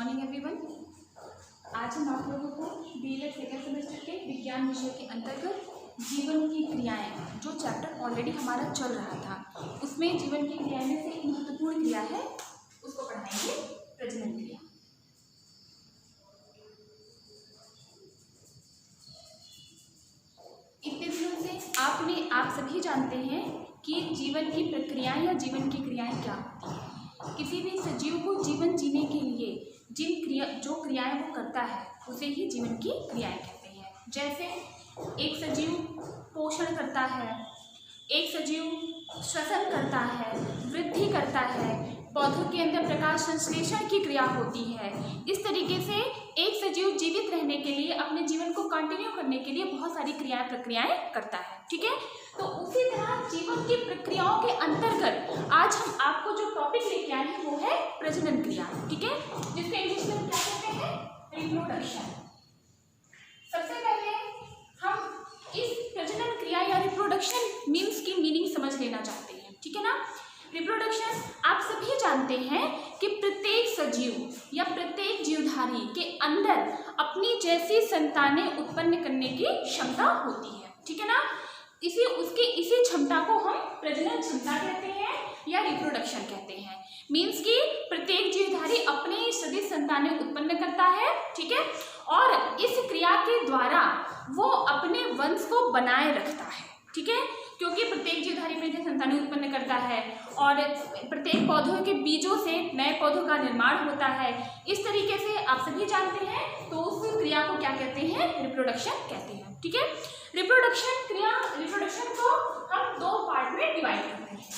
Morning everyone. आज हम आप लोगों को बीएलएड सेकेंड सेमेस्टर के विज्ञान विषय के अंतर्गत जीवन की क्रियाएं, जो चैप्टर ऑलरेडी हमारा चल रहा था, उसमें जीवन की क्रियाएं में से एक महत्वपूर्ण क्रिया है, उसको पढ़ाएंगे प्रजनन क्रिया। इतने दिनों से आप सभी जानते हैं कि जीवन की प्रक्रियाएं या जीवन की क्रियाएं क्या होती हैं। किसी भी सजीव को जीवन जीने के लिए जो क्रियाएं वो करता है उसे ही जीवन की क्रियाएं कहते हैं। जैसे एक सजीव पोषण करता है, एक सजीव श्वसन करता है, वृद्धि करता है, पौधों के अंदर प्रकाश संश्लेषण की क्रिया होती है। इस तरीके से एक सजीव जीवित रहने के लिए, अपने जीवन को कंटिन्यू करने के लिए बहुत सारी प्रक्रियाएं करता है। ठीक है, तो उसी तरह जीवन की प्रक्रियाओं के अंतर्गत आज हम आपको जो टॉपिक लेके आए हैं वो है प्रजनन क्रिया। ठीक है, जिसको इंग्लिश में क्या कहते हैं, रिप्रोडक्शन। सबसे पहले हम इस प्रजनन क्रिया या रिप्रोडक्शन मीन्स की मीनिंग समझ लेना चाहते हैं। ठीक है ना। रिप्रोडक्शन आप सभी जानते हैं कि प्रत्येक सजीव या प्रत्येक जीवधारी के अंदर अपनी जैसी संतानें उत्पन्न करने की क्षमता होती है। ठीक है ना। इसी क्षमता को हम प्रजनन क्षमता कहते हैं या रिप्रोडक्शन कहते हैं। मीन्स कि प्रत्येक जीवधारी अपने सदिश संतानें उत्पन्न करता है। ठीक है, और इस क्रिया के द्वारा वो अपने वंश को बनाए रखता है। ठीक है, क्योंकि प्रत्येक जीवधारी अपनी संतानें उत्पन्न करता है और प्रत्येक पौधों के बीजों से नए पौधों का निर्माण होता है। इस तरीके से आप सभी जानते हैं, तो उस क्रिया को क्या कहते हैं, रिप्रोडक्शन कहते हैं। ठीक है, रिप्रोडक्शन को हम दो पार्ट में डिवाइड करते हैं।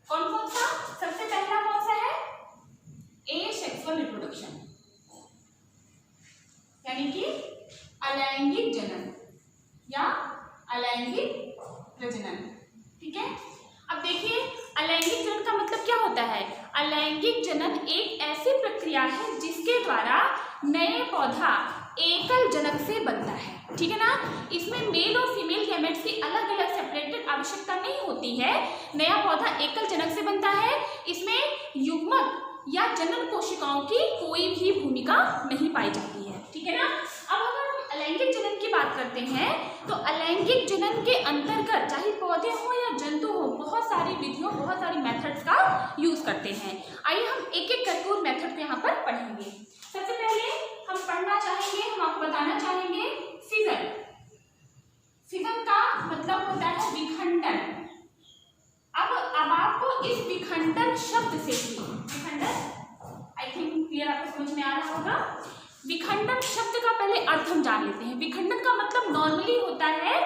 कौन कौन सा? सबसे पहला कौन सा है, एसेक्सुअल रिप्रोडक्शन, यानी कि अलैंगिक जनन या अलैंगिक प्रजनन। ठीक है, अब देखिए अलैंगिक जनन का मतलब क्या होता है। अलैंगिक जनन एक ऐसी प्रक्रिया है जिसके द्वारा नए पौधा एकल जनक से बनता है। ठीक है ना। इसमें मेल और फीमेल गैमेट्स की अलग अलग सेपरेटेड आवश्यकता नहीं होती है। नया पौधा एकल जनक से बनता है। इसमें युग्मक या जनन कोशिकाओं की कोई भी भूमिका नहीं पाई जाती है। ठीक है ना। अब अगर हम अलैंगिक जनन की बात करते हैं, तो अलैंगिक जनन के अंतर्गत चाहे पौधे हो या जंतु हो, बहुत सारी विधियों, बहुत सारी मेथड्स का यूज करते हैं। आइए हम एक एक करके उन मेथड को यहाँ पर पढ़ेंगे। सबसे पहले हम पढ़ना चाहेंगे, हम आपको बताना चाहेंगे फिजन। फिजन का मतलब होता है विखंडन। अब आपको इस विखंडन शब्द से ही, विखंडन आई थिंक क्लियर आपको समझ में आ रहा होगा। विखंडन शब्द का पहले अर्थ हम जान लेते हैं। विखंडन का मतलब नॉर्मली होता है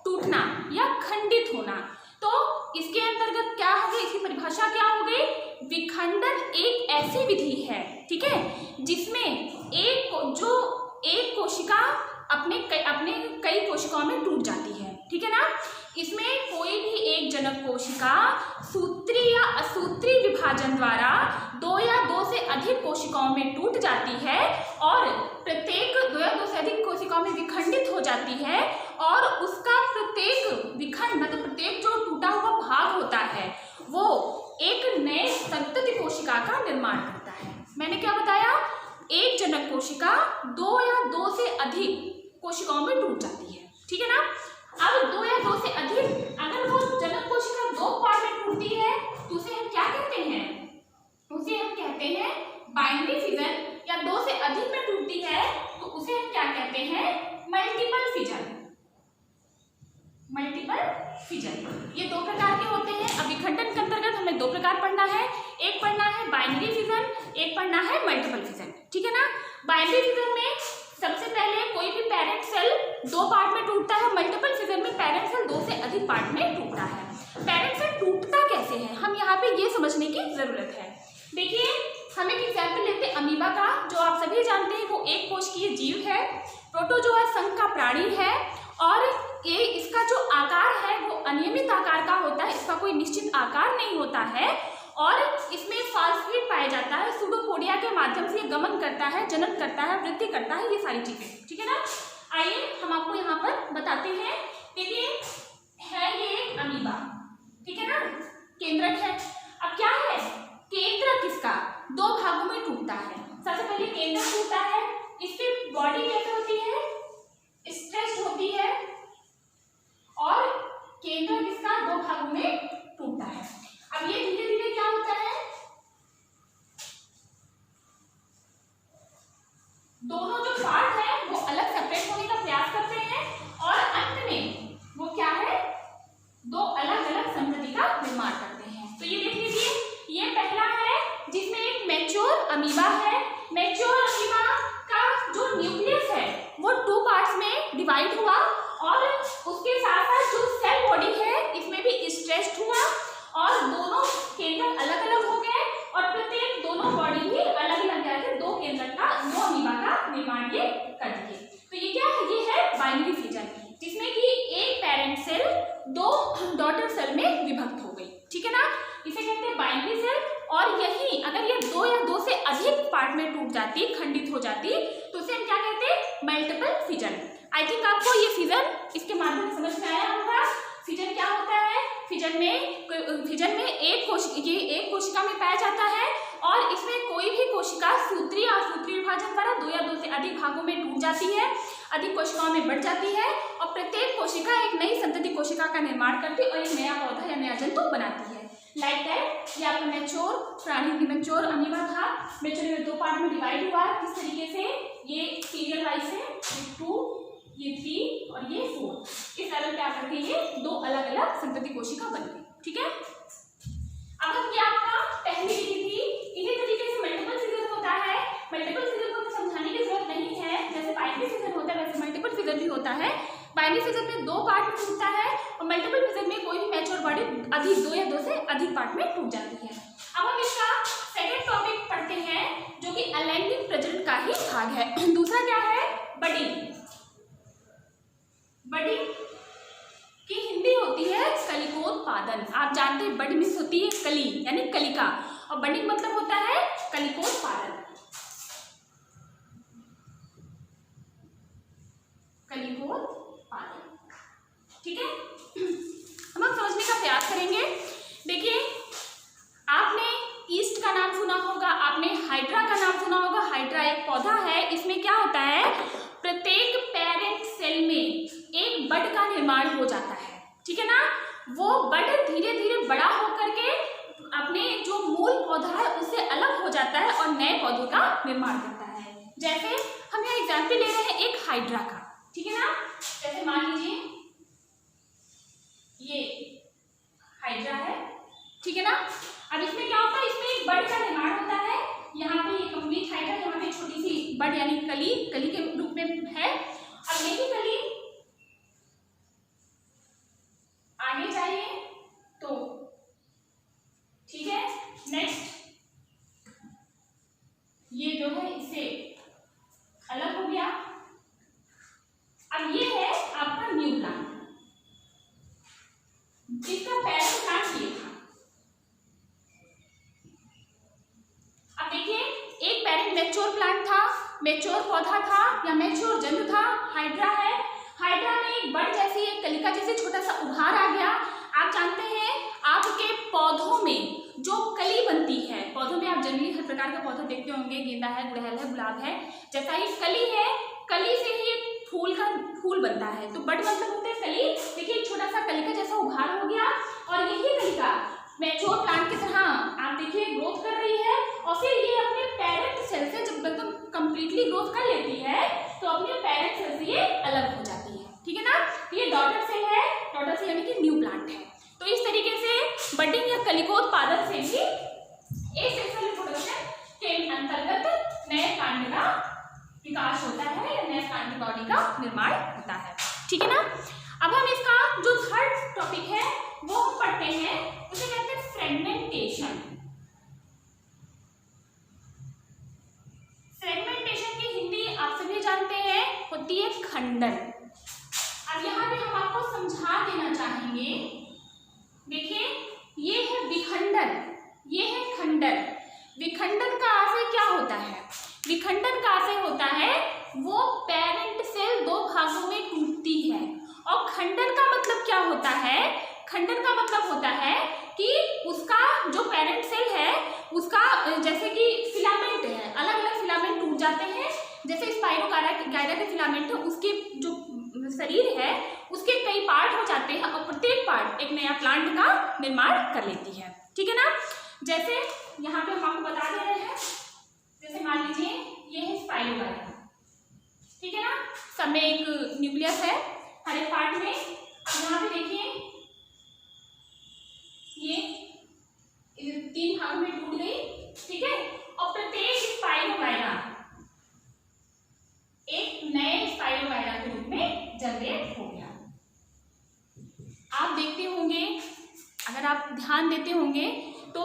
टूटना या खंडित होना। तो इसके अंतर्गत क्या हो गई, इसकी परिभाषा क्या हो गई, विखंडन एक ऐसी विधि है, ठीक है, जिसमें एक कोशिका अपने कई कोशिकाओं में टूट जाती है। ठीक है ना। इसमें कोई भी एक जनक कोशिका सूत्री या असूत्री विभाजन द्वारा दो या दो से अधिक कोशिकाओं में टूट जाती है और प्रत्येक दो या दो से अधिक कोशिकाओं में विखंडित हो जाती है और उसका प्रत्येक विखंड मतलब प्रत्येक जो टूटा हुआ भाग होता है वो एक नए संतति कोशिका का निर्माण करता है। मैंने क्या बताया, एक जनक कोशिका दो या दो से अधिक कोशिकाओं में टूट जाती है। ठीक है ना। अब दो या दो से अधिक, अगर वो जनक कोशिका दो पार्ट में टूटती है तो उसे हम क्या कहते हैं, उसे हम कहते हैं बाइनरी फिजन। या दो से अधिक में टूटती है तो उसे हम क्या कहते हैं, मल्टीपल फिजन। मल्टीपल फिजन ये दो प्रकार के होते हैं। अब विखंडन के अंतर्गत हमें दो प्रकार पढ़ना है, एक पढ़ना है बाइनरी फिजन, एक पढ़ना है मल्टीपल फिजन। ठीक है ना। बाइनरी फिजन में सबसे पहले कोई भी पेरेंट सेल दो पार्ट में टूटता है। मल्टीपल फिजन में पेरेंट सेल दो से अधिक पार्ट में टूटता है। पेरेंट सेल टूटता कैसे है, हम यहाँ पे ये समझने की जरूरत है। देखिए हम एक एग्जाम्पल लेते हैं अमीबा का, जो आप सभी जानते हैं वो एक कोशिकीय जीव है, प्रोटोजोआ संघ का प्राणी है और ये इसका जो आकार है वो अनियमित आकार का होता है। इसका कोई निश्चित आकार नहीं होता है और इसमें फास्फेट पाया जाता है। सूडोपोडिया के माध्यम से ये गमन करता है, जनन करता है, वृद्धि करता है, ये सारी चीजें। ठीक है ना। आइए हम आपको यहाँ पर बताते हैं। देखिए है ये अमीबा, ठीक है ना, केंद्रक है। अब क्या है, केंद्रक इसका दो भागों में टूटता है। सबसे जब ये केंद्र टूटता है इसकी बॉडी कैसे होती है, स्ट्रेच होती है और केंद्र किसका दो भागों में टूटता है। अब ये धीरे धीरे क्या होता है, दोनों जो पार्ट है वो अलग सेपरेट होने का प्रयास करते हैं और अंत में वो क्या है, दो अलग अलग संतति का निर्माण करते हैं। तो ये देख लीजिए, ये पहला है जिसमें एक मैच्योर अमीबा है। मैच्योर अमीबा का जो न्यूक्लियस है वो टू पार्ट्स में डिवाइड हुआ और उसके साथ साथ जो सेल बॉडी है इसमें भी स्ट्रेच्ड हुआ और दोनों केंद्र अलग अलग हो गए और प्रत्येक दोनों बॉडी भी अलग अलग जाकर दो केंद्र का, दो अमीबा का निर्माण ये कर दिए। तो ये क्या है, ये है बाइनरी फिजन, जिसमें कि एक पेरेंट सेल दो डॉटर सेल में विभक्त हो गई। ठीक है ना, इसे कहते हैं बाइनरी सेल। और यही अगर ये दो या दो से अधिक पार्ट में टूट जाती, खंडित हो जाती, तो उसे हम क्या कहते हैं, मल्टीपल फिजन। आई थिंक आपको ये फिजन इसके माध्यम से समझ में आया होगा। फिजन क्या होता है, फिजन में एक कोशिका में पाया जाता है और इसमें कोई भी कोशिका सूत्री और सूत्री विभाजन द्वारा दो या दो से अधिक भागों में टूट जाती है, अधिक कोशिकाओं में बढ़ जाती है और प्रत्येक कोशिका एक नई संतति कोशिका का निर्माण करती है और एक नया पौधा या नया जंतु बनाती है। लाइक दैट ये आपका मैच्योर प्राणी की मैच्योर अमीबा था। मैच्योर में दो पार्ट में डिवाइड हुआ, किस तरीके से, ये सीरियल वाइज है, 2, ये 3 और ये 4। इस तरह क्या करके ये दो अलग अलग संतति कोशिका बन गई। ठीक है, अब हम ये आपका पहली विधि थी। इसी तरीके से मल्टीपल फिजन होता है। मल्टीपल फिजन को समझाने की जरूरत नहीं है, जैसे बाइनरी फिजन होता है वैसे मल्टीपल फिजन भी होता है। बाइनरी फिजन में दो पार्ट में टूटता है और मल्टीपल फिजन में कोई भी मैच्योर बॉडी अधिक दो या दो से अधिक पार्ट में टूट जाती है। अब हम इसका सेकेंड टॉपिक पढ़ते हैं जो कि अलैंगिक प्रजनन का ही भाग है। दूसरा क्या है, बडिंग। बडिंग की हिंदी होती है कलिकोत्पादन। आप जानते हैं बड मीन्स होती है कली यानी कलिका और बडिंग मतलब होता है कलिकोत्पादन। कलिकोत्पादन, ठीक है। हम समझने का प्रयास करेंगे। देखिए, आपने ईस्ट का नाम सुना होगा, आपने हाइड्रा का नाम सुना होगा। हाइड्रा एक पौधा है, इसमें क्या होता है, प्रत्येक पेरेंट सेल में एक बड का निर्माण हो जाता है। ठीक है ना, वो बड धीरे धीरे बड़ा होकर के अपने जो मूल पौधा है उससे अलग हो जाता है और नए पौधे का निर्माण करता है। जैसे हम यहाँ एग्जाम्पल ले रहे हैं एक हाइड्रा का, ठीक है ना। जैसे मान लीजिए ये हाइड्रा है, ठीक है ना। अब इसमें क्या होता है, इसमें एक बड का निर्माण होता है। यहाँ पे ये कंप्लीट हाइड्रा, यहाँ पे छोटी सी बड यानी कली के रूप में है। अब यही कली आगे जाइए तो ठीक है। नेक्स्ट ये जो है इससे अलग हो गया। अब ये है आपका न्यू प्लांट, जिसका पेरेंट प्लांट ये था। अब देखिए, एक पेरेंट मैच्योर प्लांट था, मैच्योर पौधा था या मैच्योर जंतु था, हाइड्रा है। हाइड्रा में एक बड जैसी एक कलिका जैसे छोटा सा उभार आ गया। आप जानते हैं आपके पौधों में जो कली बनती है, पौधों में आप जनरली हर प्रकार का पौधा देखते होंगे, गेंदा है, गुड़हल है, गुलाब है, जैसा ही कली है, कली से ही फूल बनता है। तो बड मतलब होते हैं कली। देखिए, छोटा सा कलिका जैसा उभार हो गया और यही कलिका मैच्योर प्लांट की तरह आप देखिए ग्रोथ कर रही है और फिर ये अपने पेरेंट सेल से जब मतलब कंप्लीटली ग्रोथ कर लेती है तो अपने पेरेंट सेल से ये अलग हो जाती है। ठीक है ना, ये डॉटर सेल है, डॉटर सेल यानी कि न्यू प्लांट है। तो इस तरीके से बडिंग या कलिकोत्पादन से भी एसेक्सुअल रिप्रोडक्शन के अंतर्गत नए कांड का विकास होता है या नए कांड की बॉडी का निर्माण होता है। ठीक है ना। अब हम इसका जो थर्ड टॉपिक है वो हम पढ़ते हैं, उसे कहते हैं फ्रेगमेंटेशन। फ्रेगमेंटेशन की हिंदी आप सभी जानते हैं होती है खंडन। अब यहाँ पे हम आपको समझा देना चाहेंगे। देखिए, ये है विखंडन, ये है खंडन। विखंडन का आशय क्या होता है, विखंडन का आशय होता है वो पेरेंट सेल दो भागों में टूटती है। और खंडन का मतलब क्या होता है, खंडन का मतलब होता है कि उसका जो पेरेंट सेल है उसका जैसे कि फिलामेंट है, अलग अलग फिलामेंट टूट जाते हैं। जैसे स्पाइरोगायरा के फिलामेंट है, उसके जो शरीर है उसके कई पार्ट हो जाते हैं और प्रत्येक पार्ट एक नया प्लांट का निर्माण कर लेती है। ठीक है ना। जैसे यहाँ पे हम आपको बता दे रहे हैं, जैसे मान लीजिए ये है स्पाइरोगायरा, ठीक है ना। सब में एक न्यूक्लियस है हर एक पार्ट में। अब यहाँ पे देखिए ये 3 भागों में टूट गई, ठीक है। और प्रत्येक स्पाइरोगायरा एक नए स्पाइरोगायरा के रूप में जनरेट हो गया। आप देखते होंगे, अगर आप ध्यान देते होंगे तो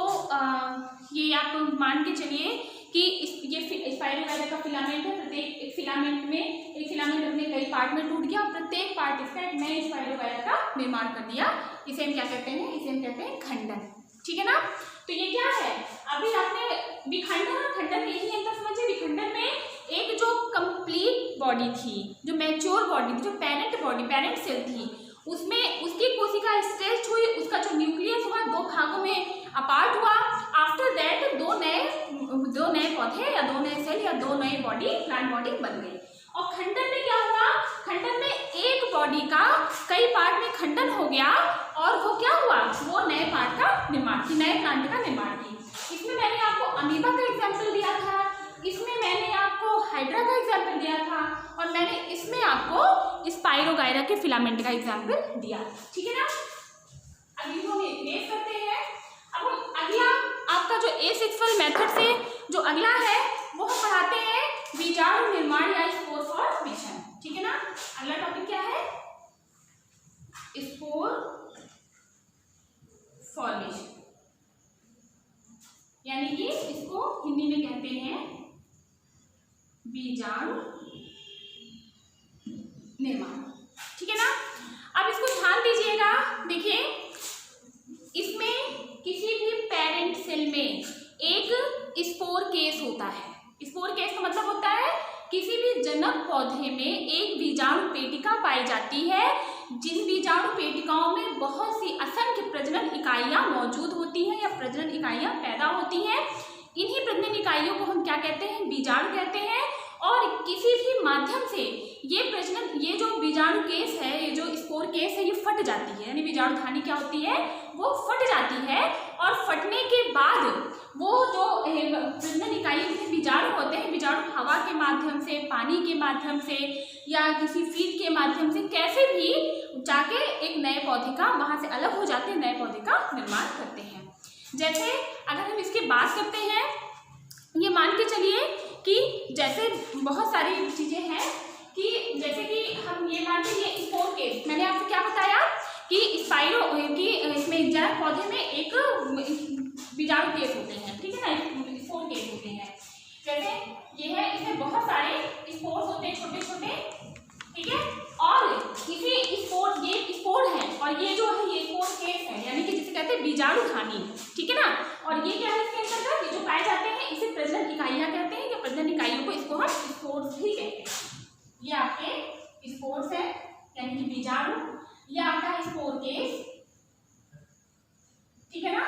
ये आप मान के चलिए कि ये स्पाइरोगायरा का फिलामेंट है। प्रत्येक एक फिलामेंट अपने कई पार्ट में टूट गया और प्रत्येक पार्ट इसका एक नए स्पाइरोगायरा का निर्माण कर दिया। इसे हम क्या कहते हैं, इसे हम कहते हैं खंडन। ठीक है ना। तो ये क्या है, अभी आपने विखंडन और खंडन में यही अंतर समझिए। विखंडन में एक जो कंप्लीट बॉडी थी, जो मैच्योर बॉडी थी, जो पेरेंट सेल थी, उसमें उसकी कोशिका स्ट्रेच हुई, उसका जो न्यूक्लियस हुआ 2 भागों में अपार्ट हुआ। आफ्टर दैट दो नए पौधे या 2 नए सेल या 2 नए प्लांट बॉडी बन गई। और खंडन में क्या हुआ, खंडन में एक बॉडी का कई पार्ट में खंडन हो गया और वो क्या हुआ, वो नए पार्ट का निर्माण की, नए प्लांट का निर्माण की। इसमें मैंने आपको अमीबा का एग्जाम्पल दिया था, इसमें मैंने आपको हाइड्रा का एग्जाम्पल दिया था और मैंने इसमें आपको स्पाइरोगायरा के फिलामेंट का एग्जाम्पल दिया। ठीक है ना। अभी हम इरेज करते हैं। अब हम अगला आपका जो एसेक्सुअल मेथड से जो अगला है वो हम पढ़ाते हैं बीजाणु निर्माण या स्पोर फॉर्मेशन। ठीक है ना। अगला टॉपिक क्या है, स्पोर फॉर्मेशन, यानी कि इसको हिंदी में कहते हैं बीजाणु निर्माण। ठीक है ना। अब इसको ध्यान दीजिएगा। देखिए इसमें किसी भी पेरेंट सेल में एक स्पोर केस होता है। स्पोर केस का मतलब होता है किसी भी जनक पौधे में एक बीजाणु पेटिका पाई जाती है, जिन बीजाणु पेटिकाओं में बहुत सी असंख्य प्रजनन इकाइयां मौजूद होती हैं या प्रजनन इकाइयां पैदा होती हैं। इन्हीं प्रजनन इकाइयों को हम क्या कहते हैं, बीजाणु कहते हैं। और किसी भी माध्यम से ये जो बीजाणु केस है, ये जो स्पोर केस है, ये फट जाती है, यानी बीजाणु धानी क्या होती है, वो फट जाती है। और फटने के बाद वो जो प्रजनन इकाई के बीजाणु होते हैं, बीजाणु हवा के माध्यम से, पानी के माध्यम से या किसी फीड के माध्यम से कैसे भी जाके एक नए पौधे का वहां से अलग हो जाते हैं, नए पौधे का निर्माण करते हैं। जैसे अगर हम इसकी बात करते हैं, ये मान के चलिए कि जैसे बहुत सारी चीजें हैं कि जैसे कि हम ये मानते हैं ये स्पोर केस, मैंने आपको क्या बताया कि इसमें जनक पौधे में एक बीजाणु केस होते हैं। ठीक है ना, स्पोर केस होते हैं। जैसे ये है, इसमें बहुत सारे स्पोर्स होते हैं छोटे छोटे। ठीक है। और इसी स्पोर, ये स्पोर है और ये जो है ये स्पोर केस है, यानी कि जिसे कहते हैं बीजाणु धानी। ठीक है ना। और ये क्या है, इसके अंतर्गत ये जो पाए जाते हैं इसे प्रजनन इकाइयां कहते हैं, या प्रजनन इकाइयों को इसको हम स्पोर्स भी कहते हैं। ये आपके स्पोर्स है, यानी कि बीजाणु, ये आपका स्पोर केस। ठीक है ना।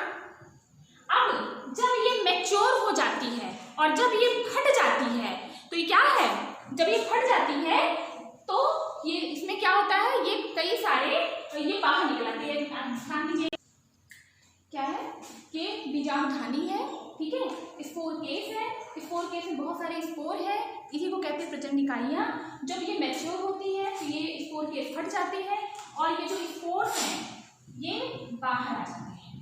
अब जब ये मैच्योर हो जाती है और जब ये फट जाती है, तो ये क्या है, जब ये फट जाती है तो ये इसमें क्या होता है, ये कई सारे ये बाहर निकल आते हैं। ध्यान दीजिए क्या है, ये बीजाणु धानी है। ठीक है। स्पोर केस है, स्पोर केस में बहुत सारे स्पोर है, इसी को कहते हैं प्रजनन इकाइयां। जब ये मैच्योर होती है तो ये स्पोर केस फट जाते हैं और ये जो स्पोर्स हैं ये बाहर आ जाते हैं।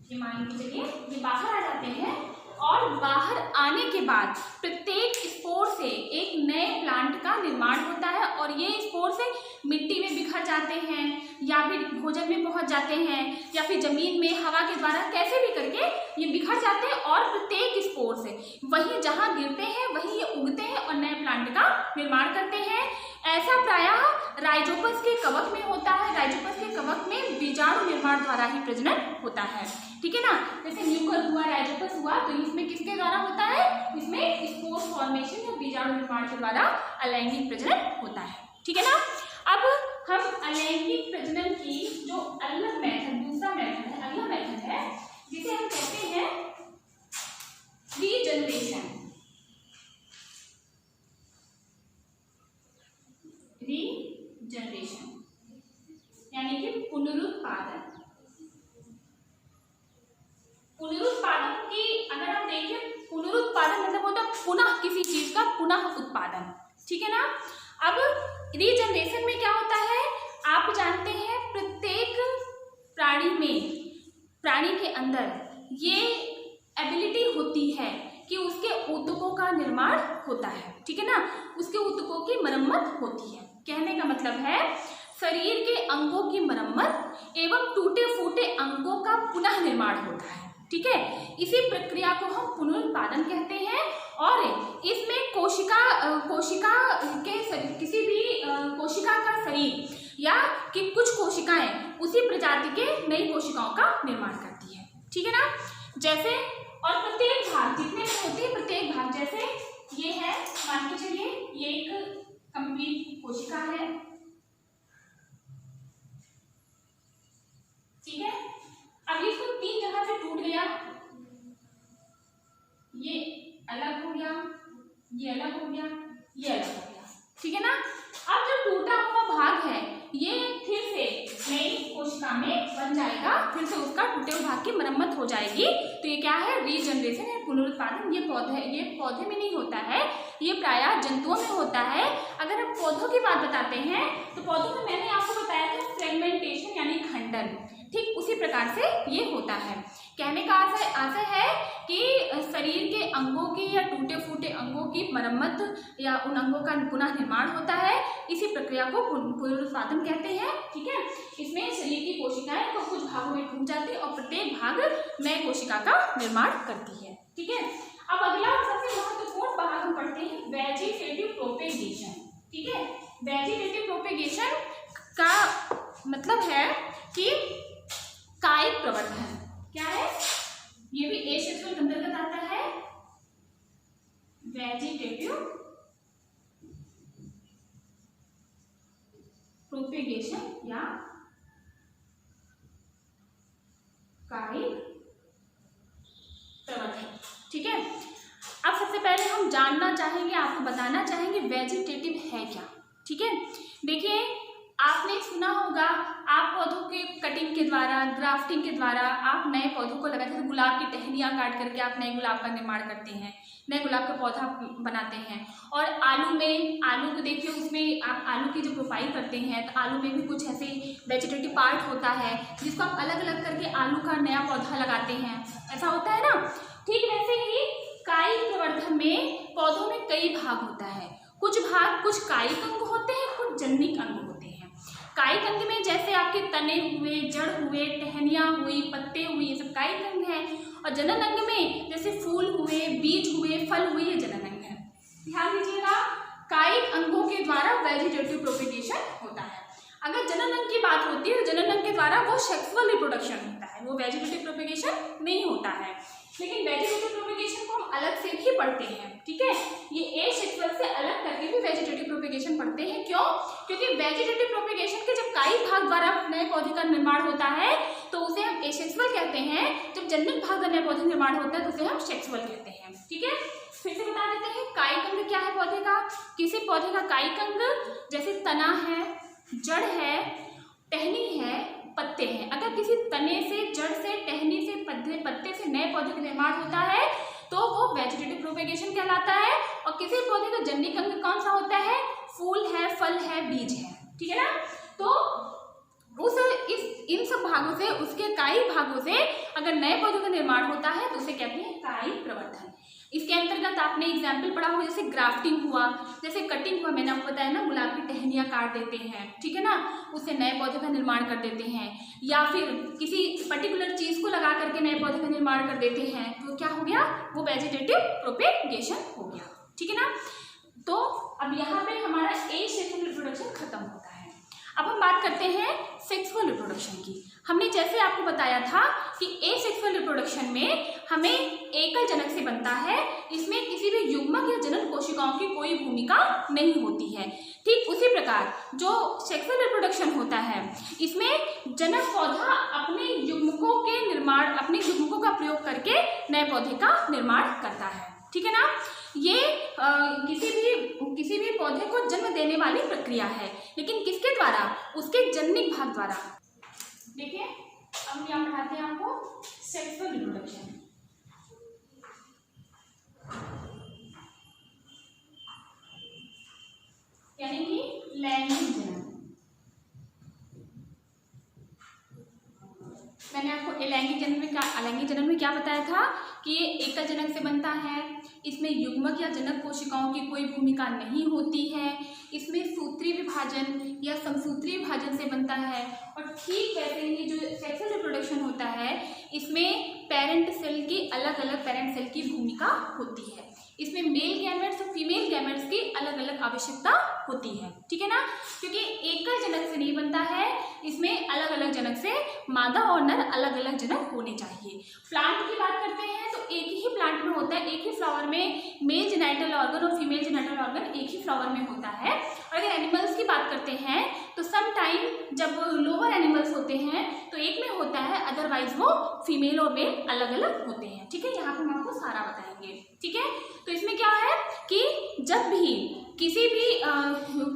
ये मान के चलिए ये बाहर आ जाते हैं और बाहर आने के बाद प्रत्येक स्पोर से एक नए प्लांट का निर्माण होता है और ये स्पोर से मिट्टी में बिखर जाते हैं या फिर भोजन में पहुंच जाते हैं या फिर जमीन में हवा के द्वारा कैसे भी करके ये बिखर जाते हैं और प्रत्येक स्पोर से वहीं जहां गिरते हैं वहीं ये उगते हैं और नए प्लांट का निर्माण करते हैं। ऐसा प्रायः राइजोपस के कवक में होता है। राइजोपस के कवक में बीजाणु निर्माण द्वारा ही प्रजनन होता है। ठीक है ना। जैसे न्यूकर हुआ, राइजोपस हुआ, तो इसमें किसके द्वारा होता है, इसमें स्पोर फॉर्मेशन या बीजाणु निर्माण के द्वारा अलैंगिक प्रजनन होता है। ठीक है ना। अब हम अलैंगिक प्रजनन की जो अलग मेथड, दूसरा मेथड है, अगला मेथड है जिसे हम कहते हैं रीजनरेशन। पुनः उत्पादन, ठीक है ना। अब रीजनरेशन में क्या होता है, आप जानते हैं प्रत्येक प्राणी के अंदर ये एबिलिटी होती है कि उसके ऊतकों का निर्माण होता है, ठीक है ना, उसके ऊतकों की मरम्मत होती है। कहने का मतलब है शरीर के अंगों की मरम्मत एवं टूटे फूटे अंगों का पुनः निर्माण होता है, ठीक है। इसी प्रक्रिया को हम पुनरुत्पादन कहते हैं। और इसमें कोशिका के किसी भी कोशिका का शरीर या कि कुछ कोशिकाएं उसी प्रजाति के नई कोशिकाओं का निर्माण करती है, ठीक है ना। जैसे और प्रत्येक भाग जितने भी होते हैं, प्रत्येक भाग जैसे ये है, मान के चलिए ये एक कंप्लीट कोशिका है, ठीक है। अब इसको 3 जगह से टूट गया, ये अलग हो गया, ये अलग हो गया, ये अलग हो गया, ठीक है ना। अब जो टूटा हुआ भाग है ये फिर से नई कोशिका में बन जाएगा, फिर से उसका टूटे हुए भाग की मरम्मत हो जाएगी। तो ये क्या है, रीजनरेशन है, पुनरुत्पादन। ये पौधे में नहीं होता है, ये प्रायः जंतुओं में होता है। अगर हम पौधों की बात बताते हैं तो पौधों में मैंने आपको बताया था फ्रेगमेंटेशन यानी खंडन, ठीक उसी प्रकार से ये होता है। कहने का आशय है कि शरीर के अंगों की या टूटे फूटे अंगों की मरम्मत या उन अंगों का पुनः निर्माण होता है, इसी प्रक्रिया को पुनरुत्पादन कहते हैं, ठीक है। इसमें शरीर की कोशिकाएं तो कुछ भागों में टूट जाती है और प्रत्येक भाग नए कोशिका का निर्माण करती है, ठीक है। अब अगला सबसे महत्वपूर्ण भाग हम पढ़ते हैं वेजिटेटिव प्रोपेगेशन, ठीक है। वेजिटेटिव प्रोपेगेशन का मतलब है कि कायिक प्रवर्धन। क्या है, ये भी एसेक्सुअल के अंतर्गत आता है, वेजिटेटिव प्रोपेगेशन या कायिक प्रवर्धन, ठीक है। अब सबसे पहले हम जानना चाहेंगे, आपको बताना चाहेंगे वेजिटेटिव है क्या, ठीक है। देखिए आपने सुना होगा, आप पौधों के कटिंग के द्वारा, ग्राफ्टिंग के द्वारा आप नए पौधों को लगाते हैं। गुलाब की टहनियाँ काट करके आप नए गुलाब का निर्माण करते हैं, नए गुलाब का पौधा बनाते हैं। और आलू को देखिए, उसमें आप आलू की जब रोपाई करते हैं तो आलू में भी कुछ ऐसे वेजिटेटिव पार्ट होता है जिसको आप अलग अलग करके आलू का नया पौधा लगाते हैं, ऐसा होता है ना। ठीक वैसे ही कायिक प्रवर्धन में पौधों में कई भाग होता है, कुछ कायिक अंग होते हैं, कुछ जनिक अंग होते हैं। कायिक अंग में जैसे आपके तने हुए, जड़ हुए, टहनियाँ हुई, पत्ते हुए, ये सब कायिक अंग है। और जनन अंग में जैसे फूल हुए, बीज हुए, फल हुए, ये जनन अंग है। ध्यान दीजिएगा, कायिक अंगों के द्वारा वेजिटेटिव प्रोपेगेशन होता है। अगर जनन अंग की बात होती है तो जनन अंग के द्वारा वो सेक्सुअल रिप्रोडक्शन होता है, वो वेजिटेटिव प्रोपेगेशन नहीं होता है। लेकिन वेजिटेटिव प्रोपेगेशन को हम अलग से भी पढ़ते हैं, ठीक है। ये एसेक्सुअल से अलग करके भी वेजिटेटिव प्रोपेगेशन पढ़ते हैं। क्यों? क्योंकि वेजिटेटिव प्रोपेगेशन के जब कायिक भाग द्वारा नए पौधे का निर्माण होता है तो उसे हम एसेक्सुअल कहते हैं, जब जनिक भाग द्वारा नए पौधे निर्माण होता है तो उसे हम सेक्सुअल कहते हैं, ठीक है। फिर से बता देते हैं, कायिक अंग क्या है पौधे का। किसी पौधे का कायिक अंग जैसे तना है, जड़ है, टहनी है, पत्ते हैं। अगर किसी तने से, जड़ से, टहनी से, पत्ते से नए पौधे का निर्माण होता है तो वो वेजिटेटिव प्रोपेगेशन कहलाता है। और किसी पौधे का जनिक अंग कौन सा होता है, फूल है, फल है, बीज है, ठीक है ना। तो इन सब भागों से, उसके कायिक भागों से अगर नए पौधों का निर्माण होता है तो उसे कहते हैं कायिक प्रवर्धन। इसके अंतर्गत आपने एग्जाम्पल पढ़ा होगा, जैसे ग्राफ्टिंग हुआ, जैसे कटिंग हुआ, मैंने आपको बताया ना, गुलाब की टहनियाँ काट देते हैं, ठीक है ना, उससे नए पौधे का निर्माण कर देते हैं। या फिर किसी पर्टिकुलर चीज़ को लगा करके नए पौधे का निर्माण कर देते हैं, तो क्या हो गया, वो वेजिटेटिव प्रोपेगेशन हो गया, ठीक है ना। तो अब यहाँ पे हमारा एसेक्सुअल रिप्रोडक्शन खत्म होता है। अब हम बात करते हैं सेक्सुअल रिप्रोडक्शन की। हमने जैसे आपको बताया था कि एसेक्सुअल रिप्रोडक्शन में हमें एकल जनक से बनता है, इसमें किसी भी युग्मक या जनन कोशिकाओं की कोई भूमिका नहीं होती है। ठीक उसी प्रकार जो सेक्सुअल रिप्रोडक्शन होता है, इसमें जनक पौधा अपने युग्मकों के निर्माण, अपने युग्मकों का प्रयोग करके नए पौधे का निर्माण करता है, ठीक है ना। ये किसी भी पौधे को जन्म देने वाली प्रक्रिया है, लेकिन किसके द्वारा, उसके जनिक भाग द्वारा। देखिए अब हम यहाँ पढ़ाते हैं आपको सेक्सुअल रिप्रोडक्शन। लैंगिक जनन। मैंने आपको अलैंगिक जनन में क्या बताया था कि ये एकल जनक से बनता है, इसमें युग्मक या जनक कोशिकाओं की कोई भूमिका नहीं होती है, इसमें सूत्रीय विभाजन या समसूत्रीय विभाजन से बनता है, और ठीक वैसे ही जो सेक्सुअल रिप्रोडक्शन होता है इसमें पेरेंट सेल की अलग अलग पेरेंट सेल की भूमिका होती है। इसमें मेल गैमेट्स और फीमेल गैमेट्स की अलग अलग आवश्यकता होती है, ठीक है ना, क्योंकि एकल जनक से नहीं बनता है, इसमें अलग अलग जनक से मादा और नर अलग अलग जनक होने चाहिए। प्लांट की बात करते हैं तो एक ही प्लांट में होता है, एक ही फ्लावर में मेल जेनाइटल ऑर्गन और फीमेल जेनाइटल ऑर्गन एक ही फ्लावर में होता है। और अगर एनिमल्स की बात करते हैं तो सम टाइम जब लोअर एनिमल्स होते हैं तो एक में होता है, अदरवाइज वो फीमेल और मेल अलग अलग होते हैं, ठीक है। यहाँ पर हम आपको सारा बताएंगे, ठीक है। तो इसमें क्या है कि जब भी किसी भी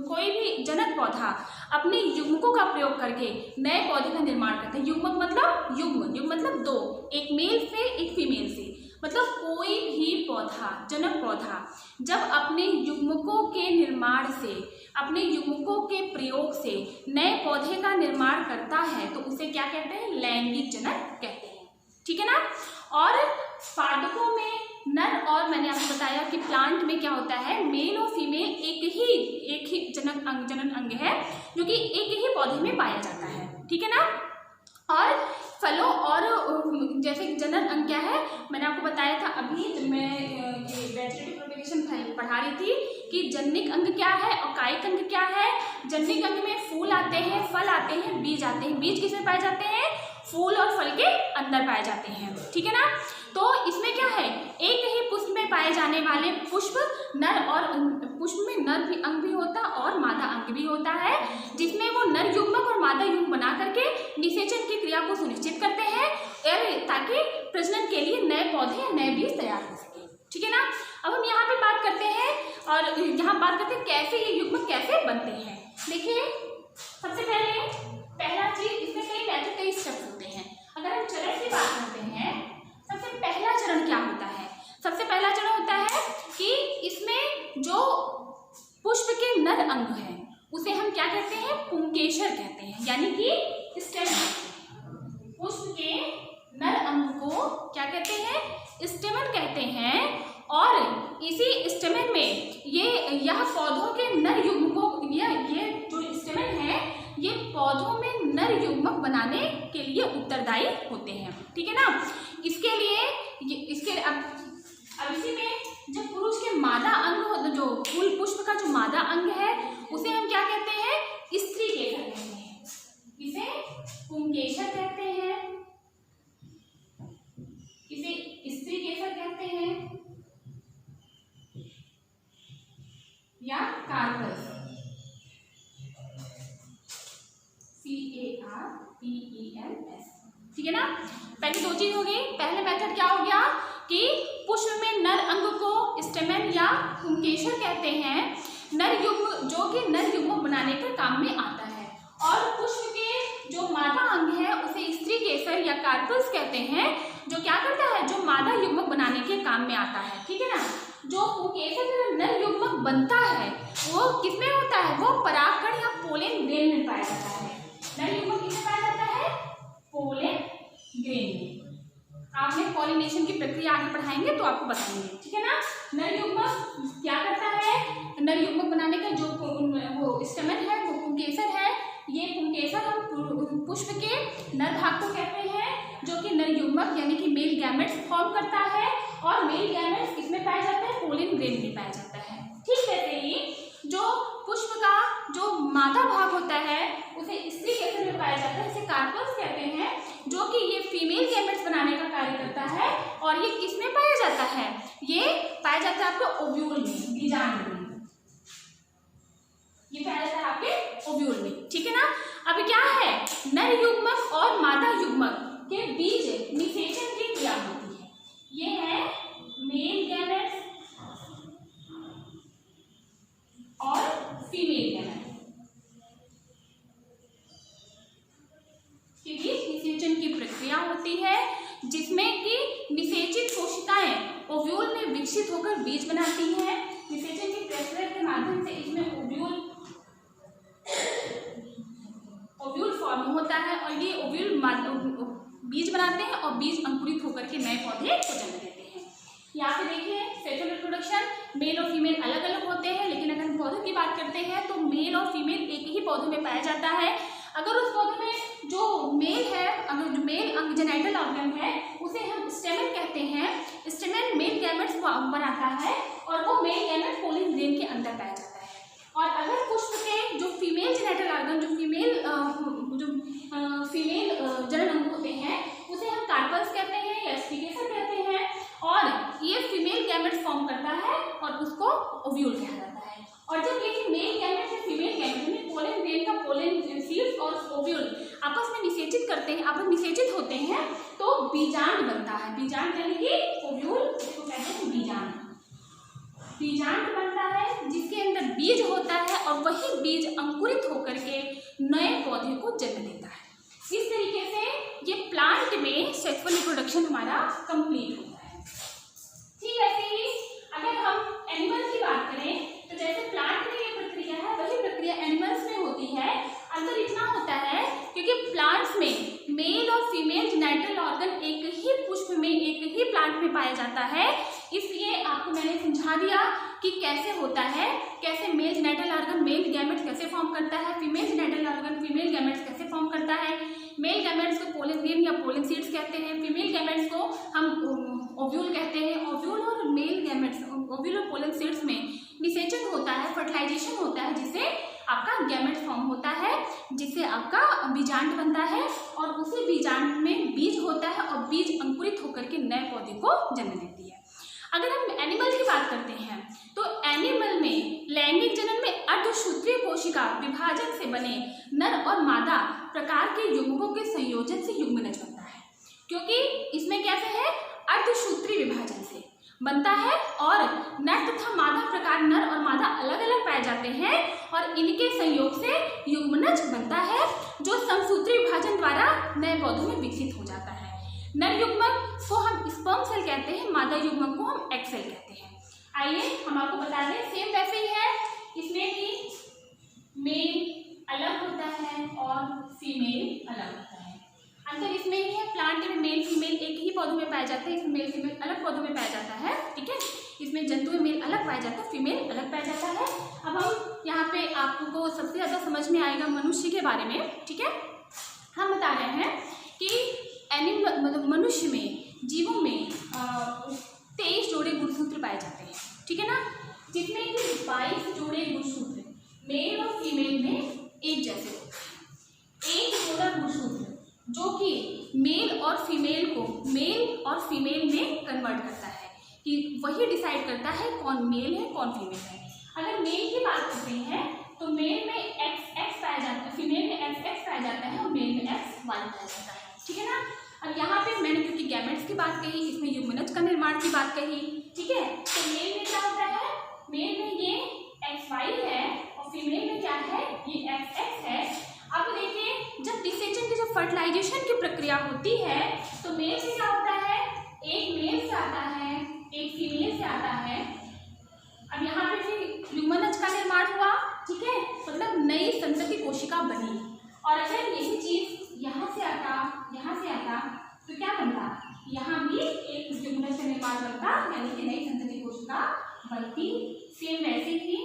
कोई भी जनक पौधा अपने युग्मकों का प्रयोग करके नए पौधे का निर्माण करता है, युग्मक मतलब युग्म मतलब दो, एक मेल से एक फीमेल से, मतलब कोई भी पौधा जनक पौधा जब अपने युग्मकों के निर्माण से, अपने युग्मकों के प्रयोग से नए पौधे का निर्माण करता है तो उसे क्या कहते हैं, लैंगिक जनक कहते हैं, ठीक है ना। और पादपों में नर, और मैंने आपको बताया कि प्लांट में क्या होता है, मेल और फीमेल एक ही जनन अंग है जो कि एक ही पौधे में पाया जाता है, ठीक है ना। और फलों और जैसे जनन अंग क्या है, मैंने आपको बताया था अभी जब मैं ये वेजिटेटिव प्रोपगेशन पढ़ा रही थी कि जन्निक अंग क्या है और कायिक अंग क्या है। जन्निक अंग में फूल आते हैं, फल आते हैं, बीज आते हैं। बीज किसमें पाए जाते हैं, फूल और फल के अंदर पाए जाते हैं, ठीक है ना। तो इसमें क्या है, एक ही पुष्प में पाए जाने वाले पुष्प नर, और पुष्प में नर भी अंग भी होता है और मादा अंग भी होता है, जिसमें वो नर युग्मक और मादा युग्म बना करके निषेचन की क्रिया को सुनिश्चित करते हैं ताकि प्रजनन के लिए नए पौधे या नए बीज तैयार हो सके, ठीक है ना। अब हम यहाँ पे बात करते हैं और यहाँ बात करते हैं कैसे ये युग्मक कैसे बनते हैं। देखिए सबसे पहला चीज, इसमें कई स्टेप्स होते हैं। अगर हम चरण की बात करते हैं, सबसे पहला चरण क्या होता है, सबसे पहला चरण होता है कि इसमें जो पुष्प के नर अंग है उसे हम क्या कहते हैं, पुंकेसर कहते हैं, यानी कि स्टेमन। पुष्प के नर अंग को क्या कहते हैं, स्टेमन कहते हैं। और इसी स्टेमन में यह पौधों के नर युग्म को, ये जो स्टेमन है ये पौधों में नर युग्मक बनाने के लिए उत्तरदायी होते हैं, ठीक है ना। इसके लिए अब इसी में जो पुरुष के मादा अंग, जो फूल पुष्प का जो मादा अंग है उसे हम क्या कहते हैं, स्त्री केसर कहते हैं, इसे पुंकेसर कहते हैं, इसे स्त्री केसर कहते हैं या कार्पस, CARPELS, ठीक है ना। पहली दो चीज हो गई। पहले मेथड क्या हो गया कि पुष्प में नर अंग को स्टेमन या पुंकेसर कहते हैं, नर युग्म जो कि नर युग्म बनाने के काम में आता है, और पुष्प के जो मादा अंग है उसे स्त्री केसर या कार्पल्स कहते हैं, जो क्या करता है, जो मादा युग्मक बनाने के काम में आता है, ठीक है ना। जो पुंकेसर नर युग्मक बनता है वो किसमें होता है, वो परागकण या पोलन ग्रेन में पाया जाता है। नर युग्मक किसमें पाया जाता है, पोलन ग्रेन में। आपने पॉलिनेशन की प्रक्रिया आगे पढ़ाएंगे तो आपको बताएंगे, ठीक है ना। नर युग्मक क्या करता है, नर युग्मक बनाने का जो वो स्टेमन है वो पुंकेसर है। ये पुंकेसर हम पुष्प के नर भाग को कहते हैं, जो कि नर युग्मक यानी कि मेल गैमेट्स फॉर्म करता है, और मेल गैमेट्स किसमें पाया जाता है, पोलन ग्रेन में पाया जाता है। ठीक वैसे ही जो पुष्प का जो मादा भाग होता है उसे स्त्री केसर में पाया जाता है, इसे कार्पल्स कहते हैं, जो कि ये फीमेल गैमेट्स बनाने का कार्य करता है। और ये किसमें पाया जाता है, ये पाया जाता है आपके ओव्यूल में, बीजांड में, ये पाया जाता है आपके ओव्यूल में, ठीक है ना। अब क्या है, नर युग्मक और मादा युग्मक के बीच निषेचन की क्रिया होती है। ये है मेल गैमेट्स और फीमेल गैमेट्स के बीच निषेचन की प्रक्रिया होती है, जिसमें कि निषेचित कोशिकाएं ओव्यूल में विकसित होकर बीज बनाती हैं। मेल और फीमेल अलग अलग होते हैं, लेकिन अगर हम पौधों की बात करते हैं तो मेल और फीमेल एक ही पौधे में पाया जाता है। अगर उस पौधे में जो मेल है, अगर जो मेल जेनिटल ऑर्गन है उसे हम स्टेमन कहते हैं। स्टेमन मेल गैमेट्स बनाता है और वो मेल गैमेट पोलिन ग्रेन के अंदर पाया जाता है। और अगर पुष्प के जो फीमेल जेनिटल ऑर्गन, जो फीमेल जनन अंग होते हैं उसे हम कार्पल्स कहते हैं या स्पिकेसर कहते हैं, और ये फीमेल गैमेट फॉर्म करता है और उसको ओव्यूल कहा जाता है। और जब ये मेल गैमेट से फीमेल गैमेट में पोलन ग्रेन का पोलन सीड्स और ओव्यूल आपस में निषेचित करते हैं, आपस में निषेचित होते हैं तो बीजांड बनता है। बीजांड यानी कि ओव्यूल, इसको कहते हैं बीजांड। बीजांड बनता है जिसके अंदर बीज होता है और वही बीज अंकुरित होकर के नए पौधे को जन्म देता है। इस तरीके से ये प्लांट में सेक्सुअल रिप्रोडक्शन हमारा कंप्लीट होता है। ठीक है, ऐसे ही अगर हम एनिमल की बात करें तो जैसे प्लांट में ये प्रक्रिया है वही प्रक्रिया एनिमल्स में होती है। अंतर इतना होता है क्योंकि प्लांट्स में मेल और फीमेल जेनिटल ऑर्गन एक ही पुष्प में, एक ही प्लांट में पाया जाता है, इसलिए आपको मैंने समझा दिया कि कैसे होता है, कैसे mail genital organ male gametes कैसे फॉर्म करता है, female genital organ female gametes कैसे फॉर्म करता है। मेल गैमेट्स को पोलन ग्रेन या पोलन सीड्स कहते हैं, फीमेल गैमेट्स को हम ओव्यूल कहते हैं। ओव्यूल और मेल गैमेट्स, ओव्यूल और पोलन सीड्स में निषेचन होता है, फर्टिलाइजेशन होता है, जिससे आपका गैमेट फॉर्म होता है, जिससे आपका बीजांड बनता है और उसी बीजांड में बीज होता है और बीज अंकुरित होकर के नए पौधे को जन्म देती है। अगर हम एनिमल की बात करते हैं तो एनिमल में लैंगिक जनन में अर्धसूत्रीय कोशिका विभाजन से बने नर और मादा प्रकार के युग्मकों के संयोजन से युग्मनज बनता है। क्योंकि इसमें कैसे है, अर्धसूत्रीय विभाजन से बनता है और नर तथा मादा प्रकार, नर और मादा अलग अलग पाए जाते हैं और इनके संयोग से युग्मनज बनता है जो समसूत्री विभाजन द्वारा नए पौधों में विकसित हो जाता है। नर युग्मक को हम स्पर्म सेल कहते हैं, मादा युग्मक को हम एग सेल कहते हैं। आइए हम आपको बता दें, सेम वैसे ही है, इसमें भी मेल अलग होता है और फीमेल अलग होता है। अंतर इसमें ही है, प्लांट में मेल फीमेल एक ही पौधों में पाया जाता है, इसमें मेल फीमेल अलग पौधों में पाया जाता है। ठीक है, इसमें जंतु में मेल अलग पाया जाता है, फीमेल अलग पाया जाता है। अब हम यहाँ पे आपको सबसे ज़्यादा समझ में आएगा मनुष्य के बारे में। ठीक है, हम बता रहे हैं कि एनिमल मतलब मनुष्य में, जीवों में 23 जोड़े गुणसूत्र पाए जाते हैं। ठीक है ना, जिसमें कि 22 जोड़े गुणसूत्र मेल और फीमेल में एक जैसे होते हैं। एक जोड़ा गुणसूत्र जो कि मेल और फीमेल को मेल और फीमेल में कन्वर्ट करता है, कि वही डिसाइड करता है कौन मेल है कौन फीमेल है। अगर मेल की बात करते हैं तो मेल में XX पाया जाता है, फीमेल में XX पाया जाता है और मेल में XY पाया जाता है। ठीक है ना, अब यहाँ पे मैंने क्योंकि गैमेट्स की बात कही, इसमें युग्मनज का निर्माण की बात कही। ठीक है, तो मेल में क्या होता है, मेल में ये XY है और फीमेल में क्या है, ये XX है। अब देखिए, जब डिसेक्शन की जब फर्टिलाइजेशन की प्रक्रिया होती है तो मेल से क्या होता है, एक मेल से आता है, एक फीमेल से आता है। अब यहाँ पे फिर युग्मनज का निर्माण हुआ। ठीक है, मतलब नई संतति कोशिका बनी। और अगर यही चीज यहाँ से आता तो क्या बनता, यहाँ भी एक युग्मनज का निर्माण बनता, यानी कि नई संतति कोशिका बनती। सेम वैसे ही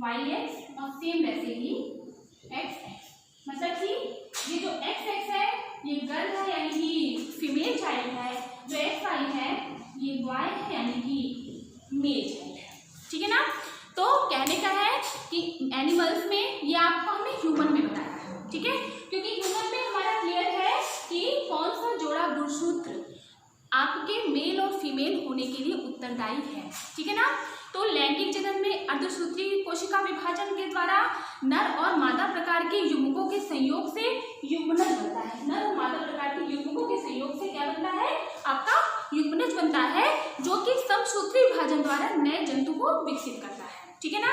YX और सेम वैसे ही XX, मतलब कि ये जो XX है ये गर्ल है यानी कि फीमेल चाइल्ड है, जो XY है ये बॉय है यानी कि मेल चाइल्ड है। ठीक है ना, तो कहने का है कि एनिमल्स में ये आपको हमने ह्यूमन में बताया है। ठीक है, क्योंकि ह्यूमन में हमारा क्लियर है कि कौन सा जोड़ा गुणसूत्र आपके मेल और फीमेल होने के लिए उत्तरदायी है। ठीक है ना, तो लैंगिक जनन में अर्धसूत्रीय कोशिका विभाजन के द्वारा नर और मादा प्रकार के युग्मकों के संयोग से युग्मनज बनता है। नर और मादा प्रकार के युग्मकों के संयोग से क्या बनता है, आपका युग्मनज बनता है, जो कि समसूत्रीय विभाजन द्वारा नए जंतु को विकसित करता है। ठीक है ना,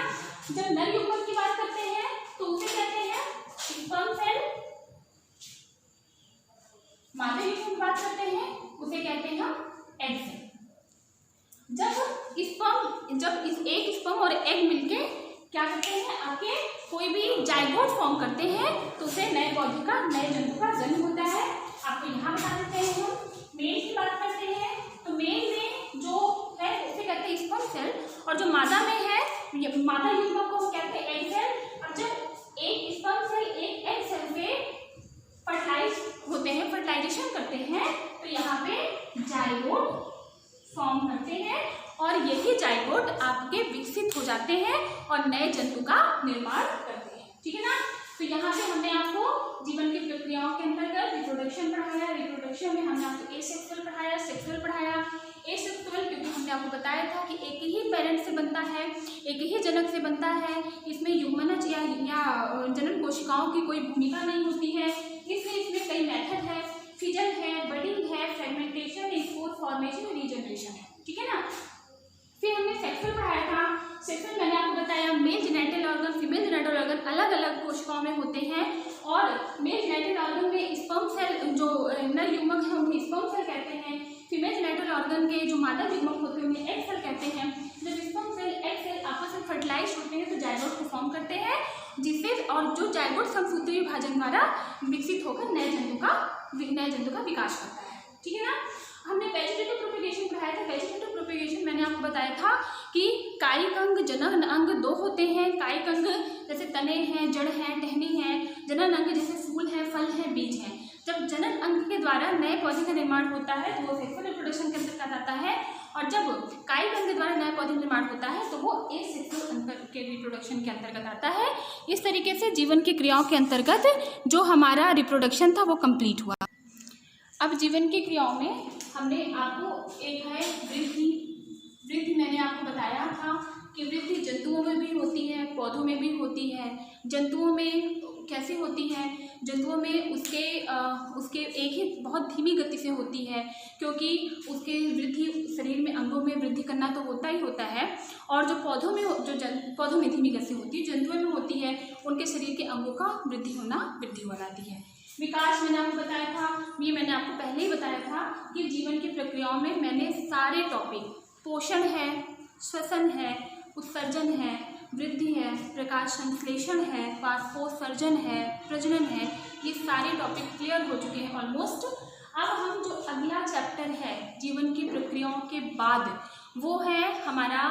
जब नर युग्मक की बात करते हैं तो उसे कहते हैं स्पर्म सेल, मादा युग्मक की बात करते हैं उसे कहते हैं एग सेल। जब इस एक स्पर्म और एग मिलके क्या करते हैं, आपके कोई भी जाइगोट फॉर्म करते हैं तो उसे नए पौधे का, नए जंतु का जन्म होता है। आपको यहाँ बता देते हैं। हम मेल की बात करते हैं तो मेल में जो है उसे कहते हैं स्पर्म सेल, और जो मादा में है मादा युग्मक को कहते हैं एग सेल। अब जब एक स्पर्म सेल एक एग सेल से फर्टिलाइज होते हैं, फर्टिलाइजेशन करते हैं, तो यहाँ पे जाइगोट फॉर्म करते हैं और यही जाइगोट आपके विकसित हो जाते हैं और नए जंतु का निर्माण करते हैं। ठीक है ना। तो यहाँ पे हमने आपको जीवन की प्रक्रियाओं के अंतर्गत रिप्रोडक्शन पढ़ाया। रिप्रोडक्शन में हमने आपको एसेक्सुअल पढ़ाया, सेक्सुअल पढ़ाया। एसेक्सुअल क्योंकि हमने आपको बताया था कि एक ही पेरेंट से बनता है, एक ही जनक से बनता है, इसमें युग्मनज या जनन कोशिकाओं की कोई भूमिका नहीं होती है, इसलिए इसमें कई मेथड है, फिजन है, बडिंग है, फ्रेगमेंटेशन, स्पोर फॉर्मेशन और रीजनरेशन है। ठीक है ना। फिर हमने सेक्सुअल पढ़ाया था। सेक्सुअल मैंने आपको बताया mail genital organ, female genital organ अलग अलग कोशिकाओं में होते हैं, और मेल जेनिटल ऑर्गन में स्पर्म सेल जो नर युग्मक है उन्हें स्पर्म सेल कहते हैं। फीमेल जेनिटल ऑर्गन के जो मादा युग्मक होते हैं उन्हें एग सेल कहते हैं। जब स्पर्म सेल एग सेल आपस में फर्टिलाइज होते हैं तो जाइगोट को फॉर्म करते हैं, जिससे और जो जाइगोट समसूत्री विभाजन द्वारा विकसित होकर नए जंतु का विकास करता है। ठीक है ना। हमने वेजिटेटिव प्रोपेगेशन पढ़ाया था। वेजिटेटिव प्रोपेगेशन मैंने आपको बताया था कि कायिक अंग जनन अंग दो होते हैं। कायिक अंग जैसे तने हैं, जड़ हैं, टहनी है। जनन अंग जैसे फूल है, फल है, बीज है। जब जनन अंग के द्वारा नए पौधे का निर्माण होता है तो वो सेक्सुअल रिप्रोडक्शन के अंतर्गत आता है, और जब कायिक अंग के द्वारा नए पौधे निर्माण होता है तो वो एसेक्सुअल अंतर के रिप्रोडक्शन के अंतर्गत आता है। इस तरीके से जीवन की क्रियाओं के अंतर्गत जो हमारा रिप्रोडक्शन था वो कंप्लीट हुआ। अब जीवन की क्रियाओं में हमने आपको एक है वृद्धि। वृद्धि मैंने आपको बताया था कि वृद्धि जंतुओं में भी होती है, पौधों में भी होती है। जंतुओं में कैसे होती है? जंतुओं में उसके एक ही बहुत धीमी गति से होती है, क्योंकि उसके वृद्धि शरीर में अंगों में वृद्धि करना तो होता ही होता है, और जो पौधों में धीमी गति से होती है, जंतुओं में होती है, उनके शरीर के अंगों का वृद्धि हो जाती है। विकास मैंने आपको बताया था, ये मैंने आपको पहले ही बताया था कि जीवन की प्रक्रियाओं में मैंने सारे टॉपिक, पोषण है, श्वसन है, उत्सर्जन है, वृद्धि है, प्रकाश संश्लेषण है, वाष्पोत्सर्जन है, प्रजनन है, ये सारे टॉपिक क्लियर हो चुके हैं ऑलमोस्ट। अब हम जो अगला चैप्टर है जीवन की प्रक्रियाओं के बाद, वो है हमारा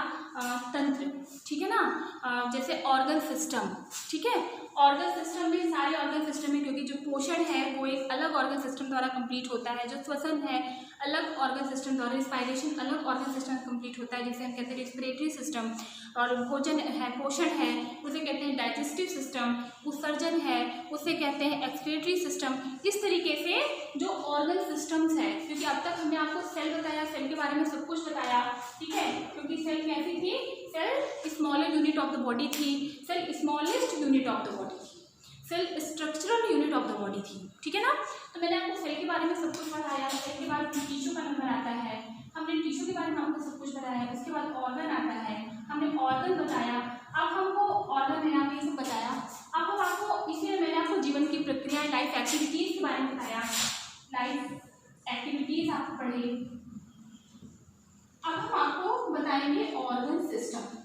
तंत्र। ठीक है ना। जैसे ऑर्गन सिस्टम। ठीक है। ऑर्गन सिस्टम में सारे ऑर्गन सिस्टम में, क्योंकि जो पोषण है वो एक अलग ऑर्गन सिस्टम द्वारा कंप्लीट होता है, जो श्वसन है अलग ऑर्गन सिस्टम द्वारा, रिस्पायरेशन अलग ऑर्गन सिस्टम कंप्लीट होता है, जैसे हम कहते हैं रिस्पिरेटरी सिस्टम, और भोजन है, पोषण है, उसे कहते हैं डाइजेस्टिव सिस्टम, उत्सर्जन है उसे कहते हैं एक्सक्रीटरी सिस्टम। इस तरीके से जो ऑर्गन सिस्टम्स है, क्योंकि अब तक हमने आपको सेल बताया, सेल के बारे में सब कुछ बताया। ठीक है। क्योंकि सेल कैसी थी? Cell smaller unit of the body थी, cell smallest unit of the body थी, cell structural unit of the body थी। ठीक है ना। तो मैंने आपको सेल के बारे में सब कुछ बताया। सेल के बाद टिश्यू का नंबर आता है, हमने टिश्यू के बारे में आपको सब कुछ बताया। उसके बाद ऑर्गन आता है, हमने ऑर्गन बताया। अब हमको ऑर्गन मैंने आपको ये सब बताया। अब हम आपको इसमें मैंने आपको जीवन की प्रक्रिया, लाइफ एक्टिविटीज़ के बारे में बताया। लाइफ एक्टिविटीज़ आप पढ़े। अब हम आपको बताएंगे ऑर्गन सिस्टम,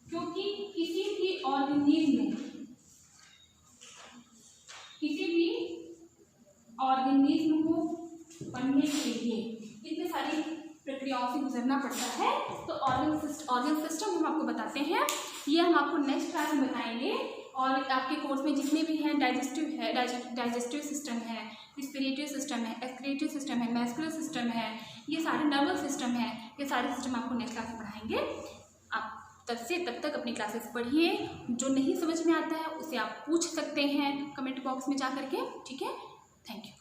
क्योंकि किसी भी ऑर्गेनिज्म में, किसी भी ऑर्गेनिज्म को बनने के लिए इतनी सारी प्रक्रियाओं से गुजरना पड़ता है। तो ऑर्गन सिस्टम हम आपको बताते हैं, ये हम आपको नेक्स्ट क्लास में बताएंगे। और आपके कोर्स में जितने भी हैं, डाइजेस्टिव सिस्टम है, रिस्पिरेटरी सिस्टम है, एक्सक्रीटरी सिस्टम है, मैस्कुलर सिस्टम है, ये सारे नर्वस सिस्टम है, ये सारे सिस्टम आपको नेक्स्ट क्लास में पढ़ाएंगे। आप तब तक अपनी क्लासेस पढ़िए। जो नहीं समझ में आता है उसे आप पूछ सकते हैं कमेंट बॉक्स में जा करके। ठीक है। Thank you.